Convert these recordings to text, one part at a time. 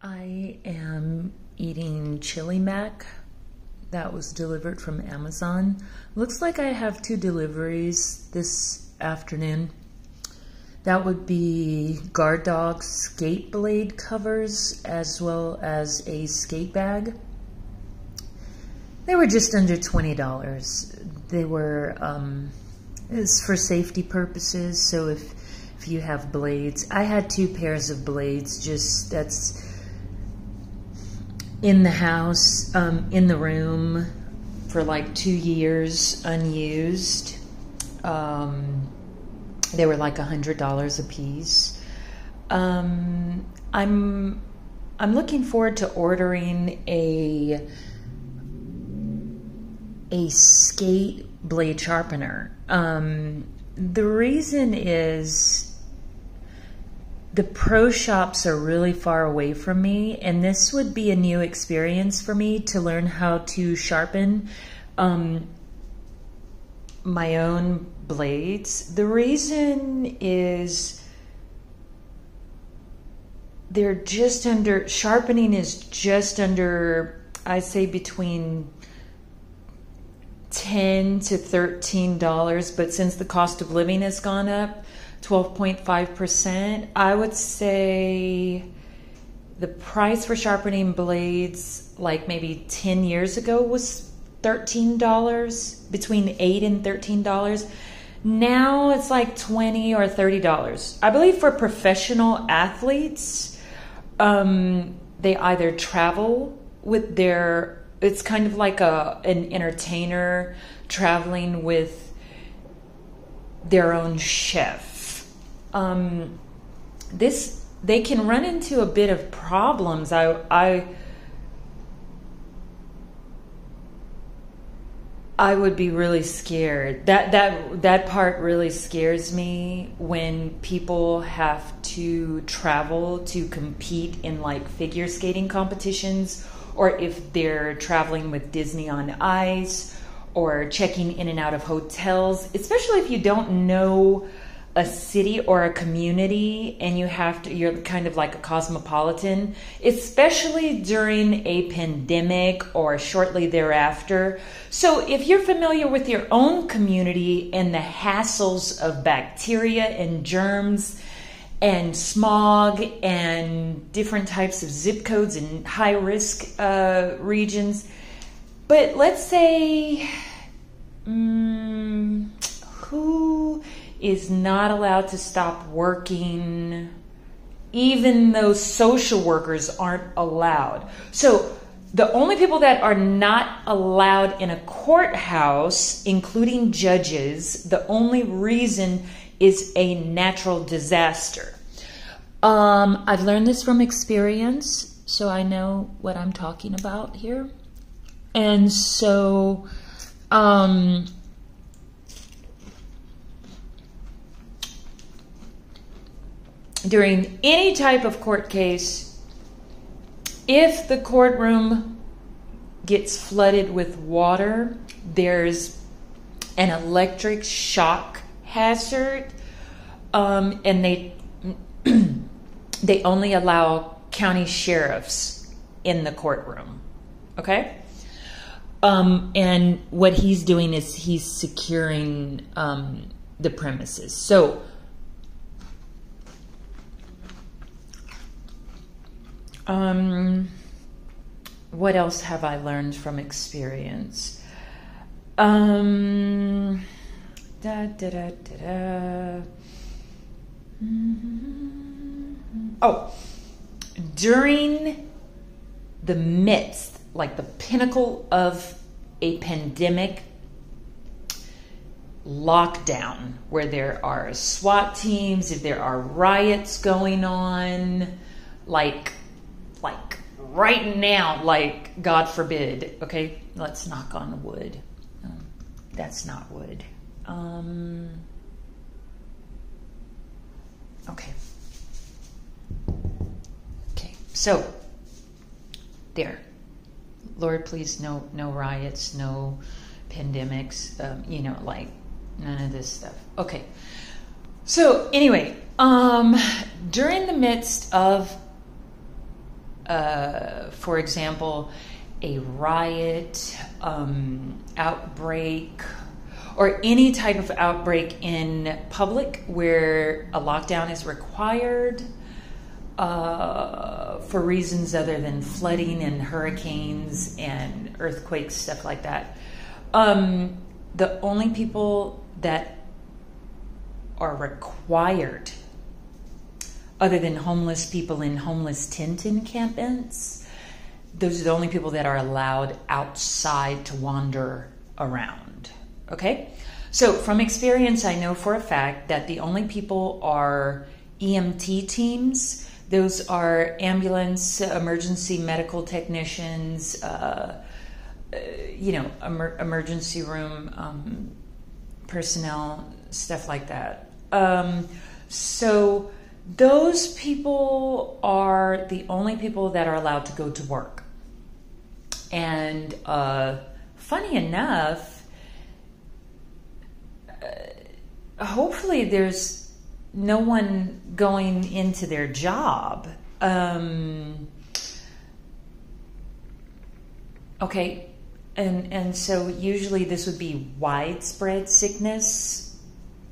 I am eating chili mac that was delivered from Amazon. Looks like I have 2 deliveries this afternoon. That would be Guard Dog skate blade covers as well as a skate bag. They were just under $20. They were, it's for safety purposes, so if you have blades. I had 2 pairs of blades, just that's in the house, in the room for like 2 years unused. They were like $100 a piece. I'm looking forward to ordering a skate blade sharpener. The reason is the pro shops are really far away from me, and this would be a new experience for me to learn how to sharpen my own blades. The reason is they're just under, sharpening is just under, I'd say between $10 to $13, but since the cost of living has gone up 12.5%, I would say the price for sharpening blades like maybe 10 years ago was $13, between $8 and $13. Now it's like $20 or $30. I believe for professional athletes, they either travel with their, it's kind of like an entertainer traveling with their own chef. They can run into a bit of problems. I would be really scared. That part really scares me, when people have to travel to compete in like figure skating competitions, or if they're traveling with Disney on Ice, or checking in and out of hotels, especially if you don't know a city or a community and you're kind of like a cosmopolitan, especially during a pandemic or shortly thereafter. So if you're familiar with your own community and the hassles of bacteria and germs and smog and different types of zip codes and high risk regions, but let's say who is not allowed to stop working, even though social workers aren't allowed. So the only people that are not allowed in a courthouse, including judges, the only reason is a natural disaster. I've learned this from experience, so I know what I'm talking about here. And so during any type of court case, if the courtroom gets flooded with water, there's an electric shock hazard, and they only allow county sheriffs in the courtroom. Okay? And what he's doing is he's securing the premises. So what else have I learned from experience? Oh, during the midst, like the pinnacle of a pandemic lockdown, where there are SWAT teams, if there are riots going on, like right now, like God forbid, okay, let's knock on wood. That's not wood. Okay, so there, Lord, please, no riots, no pandemics, like none of this stuff. Okay, so anyway, during the midst of for example, a riot, outbreak, or any type of outbreak in public where a lockdown is required for reasons other than flooding and hurricanes and earthquakes, stuff like that. The only people that are required, other than homeless people in homeless tent encampments, those are the only people that are allowed outside to wander around. Okay? So from experience, I know for a fact that the only people are EMT teams. Those are ambulance, emergency medical technicians, emergency room personnel, stuff like that. So those people are the only people that are allowed to go to work. And funny enough, hopefully there's no one going into their job. Okay, and so usually this would be widespread sickness.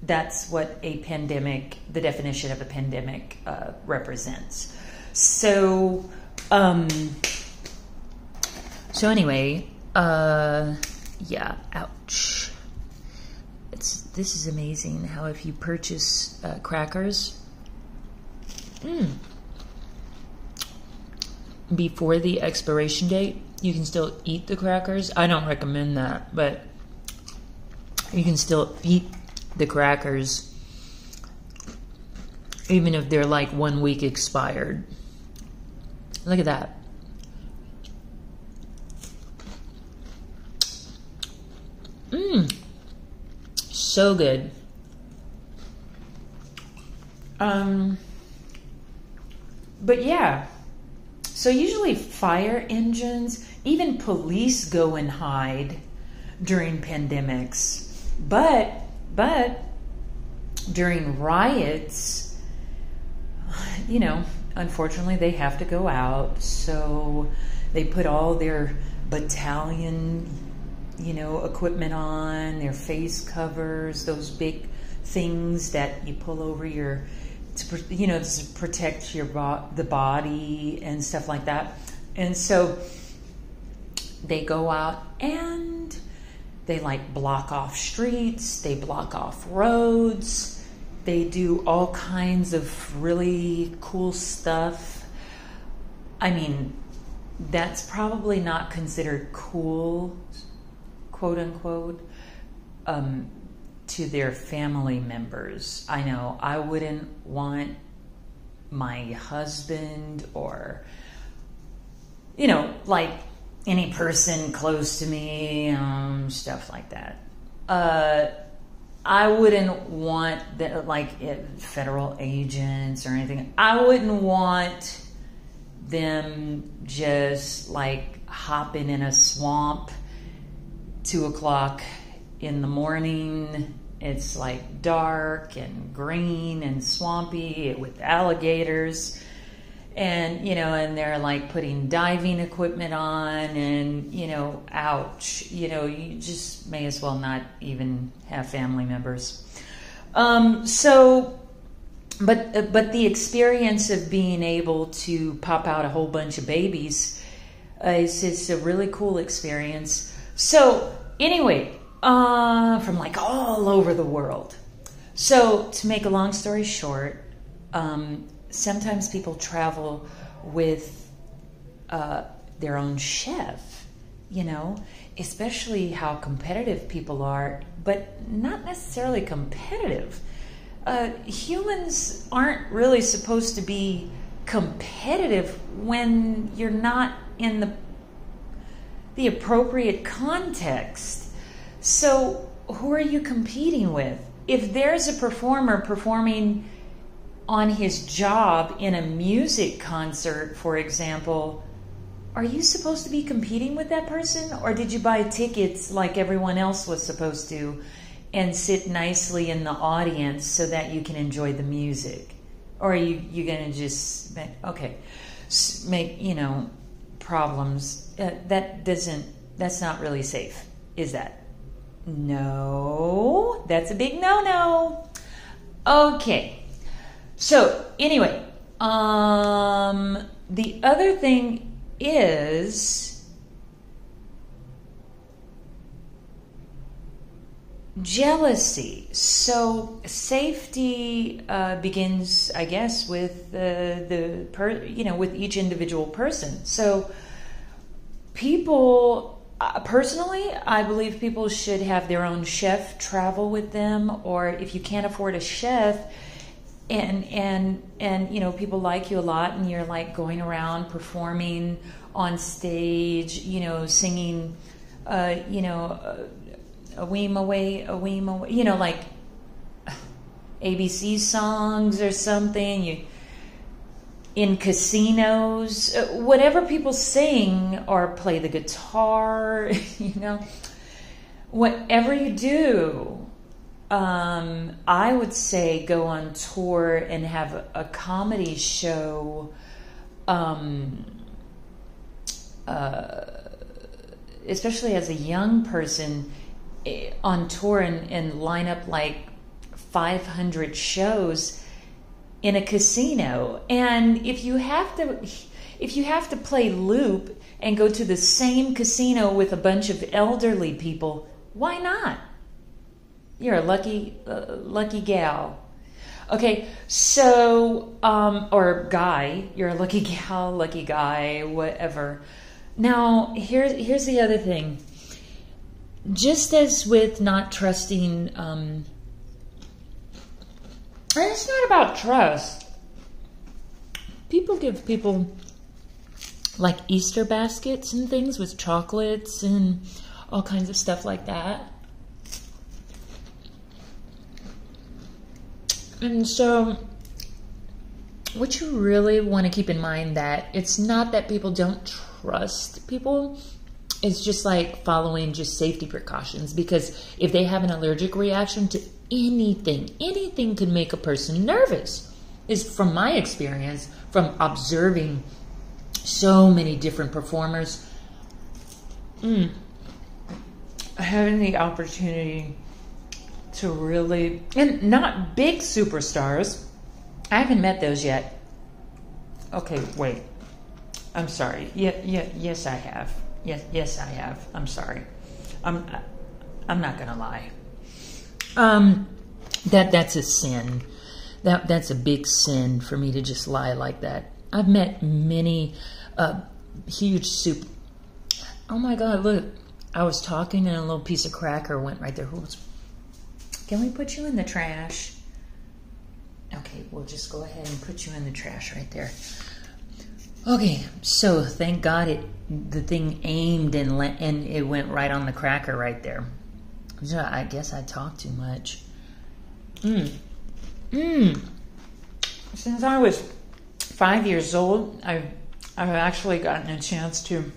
That's what a pandemic, the definition of a pandemic, represents. So anyway, yeah, ouch. This is amazing how if you purchase crackers before the expiration date, you can still eat the crackers. I don't recommend that, but you can still eat the crackers even if they're like 1 week expired. Look at that. So good. But yeah, so usually fire engines, even police go and hide during pandemics. But during riots, unfortunately they have to go out. So they put all their battalion, equipment on, their face covers, those big things that you pull over to protect the body and stuff like that. And so they go out and they block off streets, they block off roads, they do all kinds of really cool stuff. I mean, that's probably not considered cool, quote unquote, to their family members. I know I wouldn't want my husband or, any person close to me, stuff like that. I wouldn't want federal agents or anything. I wouldn't want them just hopping in a swamp 2 o'clock in the morning. It's dark and green and swampy with alligators, and and they're putting diving equipment on, and ouch, you just may as well not even have family members. But the experience of being able to pop out a whole bunch of babies is just a really cool experience. So anyway, from all over the world. So to make a long story short, sometimes people travel with their own chef, especially how competitive people are, but not necessarily competitive. Humans aren't really supposed to be competitive when you're not in the appropriate context. So who are you competing with? If there's a performer performing on his job in a music concert, for example, are you supposed to be competing with that person? Or did you buy tickets like everyone else was supposed to and sit nicely in the audience so that you can enjoy the music? Or are you going to just... Okay. make, problems. That's not really safe, is that? No, that's a big no-no. Okay. So, anyway, the other thing is jealousy. So safety begins, I guess, with with each individual person. So people, personally, I believe people should have their own chef travel with them, or if you can't afford a chef, and people like you a lot, and you're like going around performing on stage, singing, a weem away, like ABC songs or something. In casinos, whatever people sing or play the guitar, whatever you do, I would say go on tour and have a comedy show, especially as a young person, on tour and line up like 500 shows in a casino. And if you have to play loop and go to the same casino with a bunch of elderly people, why not? You're a lucky gal. Okay, so or guy, you're a lucky gal, lucky guy, whatever. Now here's the other thing. Just as with not trusting, and it's not about trust. People give people like Easter baskets and things with chocolates and all kinds of stuff like that. And so what you really want to keep in mind, that it's not that people don't trust people. It's just like following just safety precautions, because if they have an allergic reaction to anything could make a person nervous. Is from my experience, from observing so many different performers, having the opportunity to really, and not big superstars. I haven't met those yet. Okay, wait. I'm sorry. Yes, I have. Yes, I have. I'm sorry. I'm not gonna lie. That's a sin. That's a big sin for me to just lie like that. I've met many huge soup. Oh my God! Look, I was talking and a little piece of cracker went right there. Can we put you in the trash? Okay, we'll just go ahead and put you in the trash right there. Okay, so thank God the thing aimed and it went right on the cracker right there. So I guess I talked too much. Since I was 5 years old, I've actually gotten a chance to,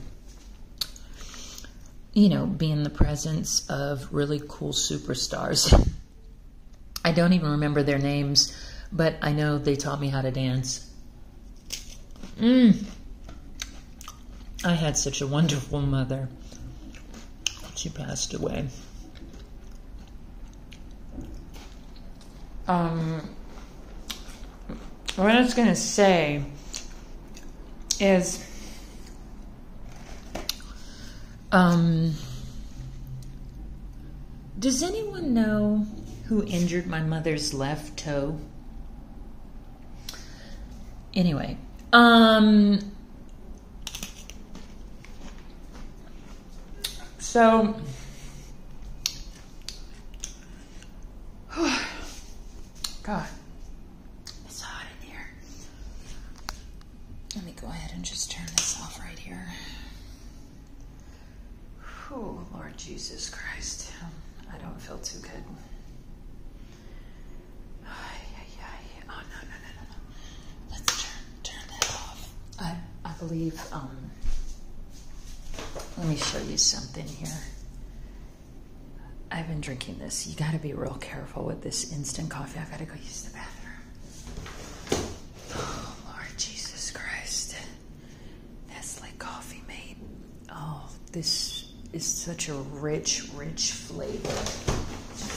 be in the presence of really cool superstars. I don't even remember their names, but I know they taught me how to dance. I had such a wonderful mother. She passed away. What I was going to say is, does anyone know who injured my mother's left toe? Anyway, so God, it's hot in here. Let me go ahead and just turn this off right here. Oh, Lord Jesus Christ. I don't feel too good. Oh, no. Let's turn that off. I believe, let me show you something here. I've been drinking this. You got to be real careful with this instant coffee. I got to go use the bathroom. Oh, Lord Jesus Christ. Nestle Coffee Mate. Oh, this is such a rich flavor.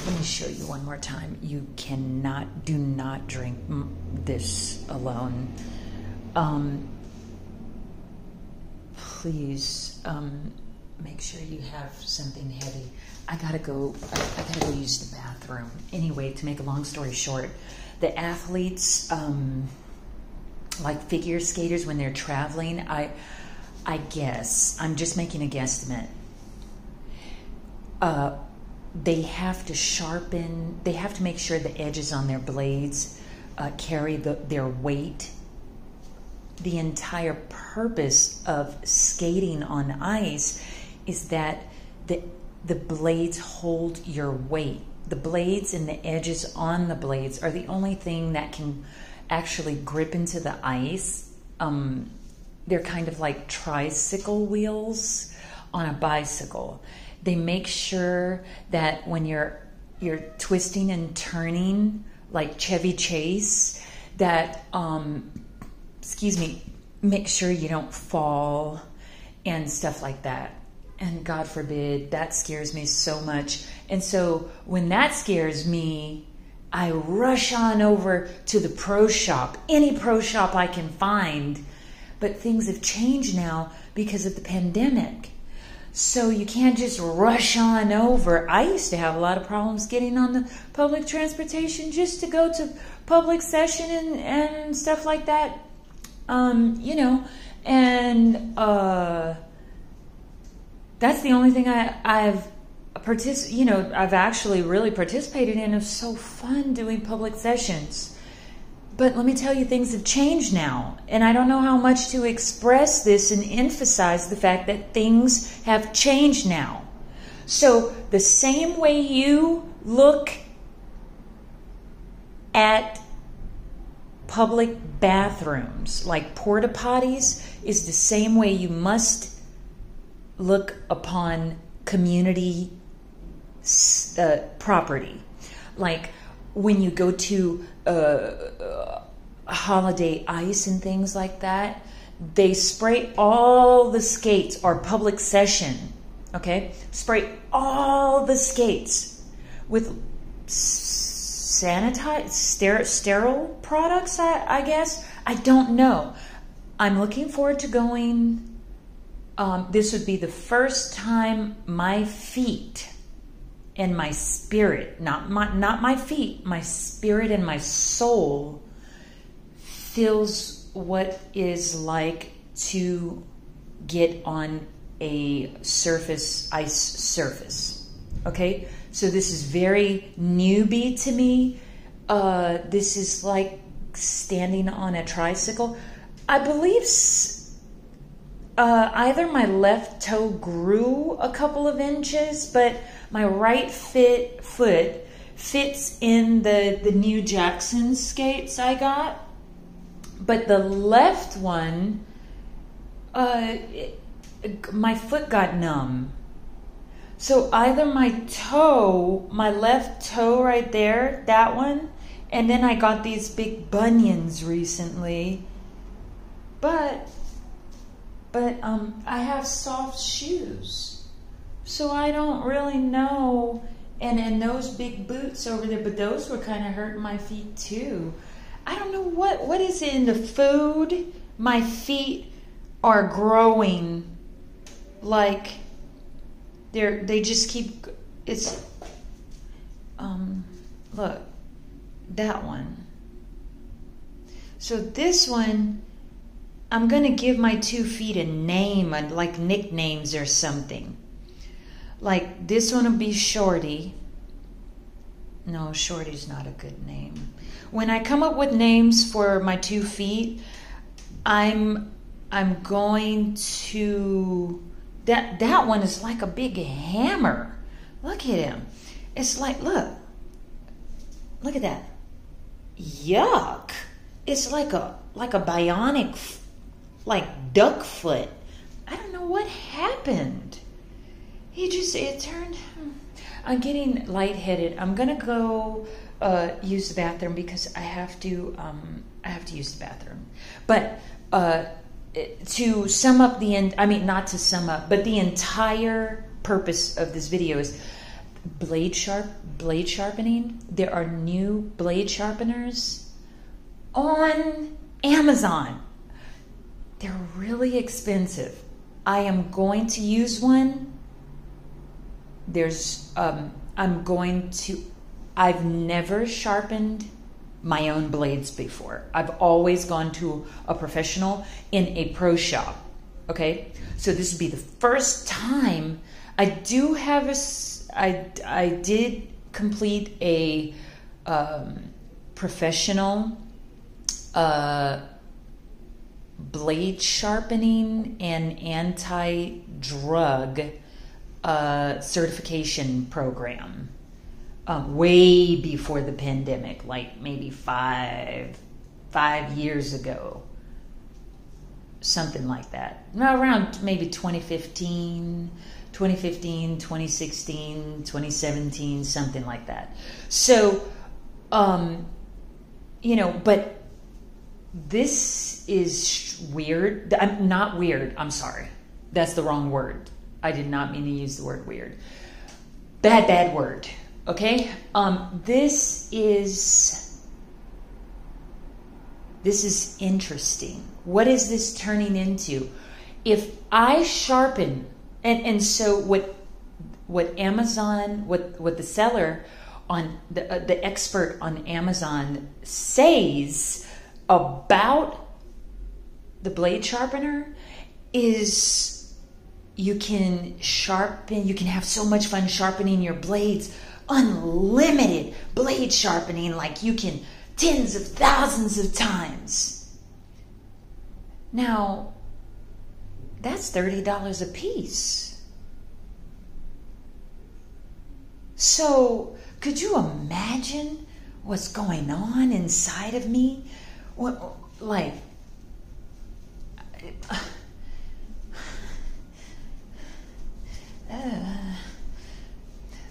Let me show you one more time. You do not drink this alone. Please make sure you have something heavy. I gotta go use the bathroom. Anyway, to make a long story short, the athletes, like figure skaters, when they're traveling, I guess, I'm just making a guesstimate. They have to make sure the edges on their blades carry their weight. The entire purpose of skating on ice is that the blades hold your weight. The blades and the edges on the blades are the only thing that can actually grip into the ice. They're kind of like tricycle wheels on a bicycle. They make sure that when you're twisting and turning like Chevy Chase, that make sure you don't fall and stuff like that. And God forbid, that scares me so much. And so when that scares me, I rush on over to the pro shop, any pro shop I can find. But things have changed now because of the pandemic. So you can't just rush on over. I used to have a lot of problems getting on the public transportation just to go to public session and stuff like that. That's the only thing I've actually really participated in. It was so fun doing public sessions. But let me tell you, things have changed now. And I don't know how much to express this and emphasize the fact that things have changed now. So the same way you look at public bathrooms, like porta potties, is the same way you must look upon community property. Like when you go to holiday ice and things like that, they spray all the skates, or public session, okay? Spray all the skates with sterile products, I guess. I don't know. I'm looking forward to going. This would be the first time my feet and my spirit, not my feet, my spirit and my soul feels what is like to get on a ice surface. Okay? So this is very newbie to me. This is like standing on a tricycle. I believe either my left toe grew a couple of inches, but my right foot fits in the new Jackson skates I got. But the left one, my foot got numb. So either my left toe right there, that one, and then I got these big bunions recently. But I have soft shoes, so I don't really know. And those big boots over there, but those were kind of hurting my feet too. I don't know what is in the food. My feet are growing like they just keep. It's look, that one. So this one, I'm going to give my 2 feet a name, like nicknames or something. Like this one will be Shorty. No, Shorty's not a good name. When I come up with names for my 2 feet, I'm going to... That one is like a big hammer. Look at him. It's like, look at that. Yuck. It's like a bionic, like duck foot. I don't know what happened. It turned. I'm getting lightheaded. I'm gonna go use the bathroom because I have to use the bathroom. But to sum up the end, I mean, not to sum up, but the entire purpose of this video is blade sharpening. There are new blade sharpeners on Amazon. They're really expensive. I am going to use one. I've never sharpened my own blades before. I've always gone to a professional in a pro shop. Okay, so this would be the first time. I did complete a professional blade sharpening and anti-drug certification program. Way before the pandemic, like maybe five years ago, something like that. Around maybe 2015, 2016, 2017, something like that. So, but this is weird. I'm not weird. I'm sorry. That's the wrong word. I did not mean to use the word weird. Bad word. Okay, this is interesting. What is this turning into? If I sharpen, and so what Amazon, what the seller on the expert on Amazon says about the blade sharpener is you can have so much fun sharpening your blades. Unlimited blade sharpening, like you can tens of thousands of times. Now, that's $30 a piece. So, could you imagine what's going on inside of me? What, like,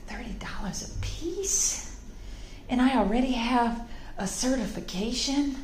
$30 a piece, and I already have a certification.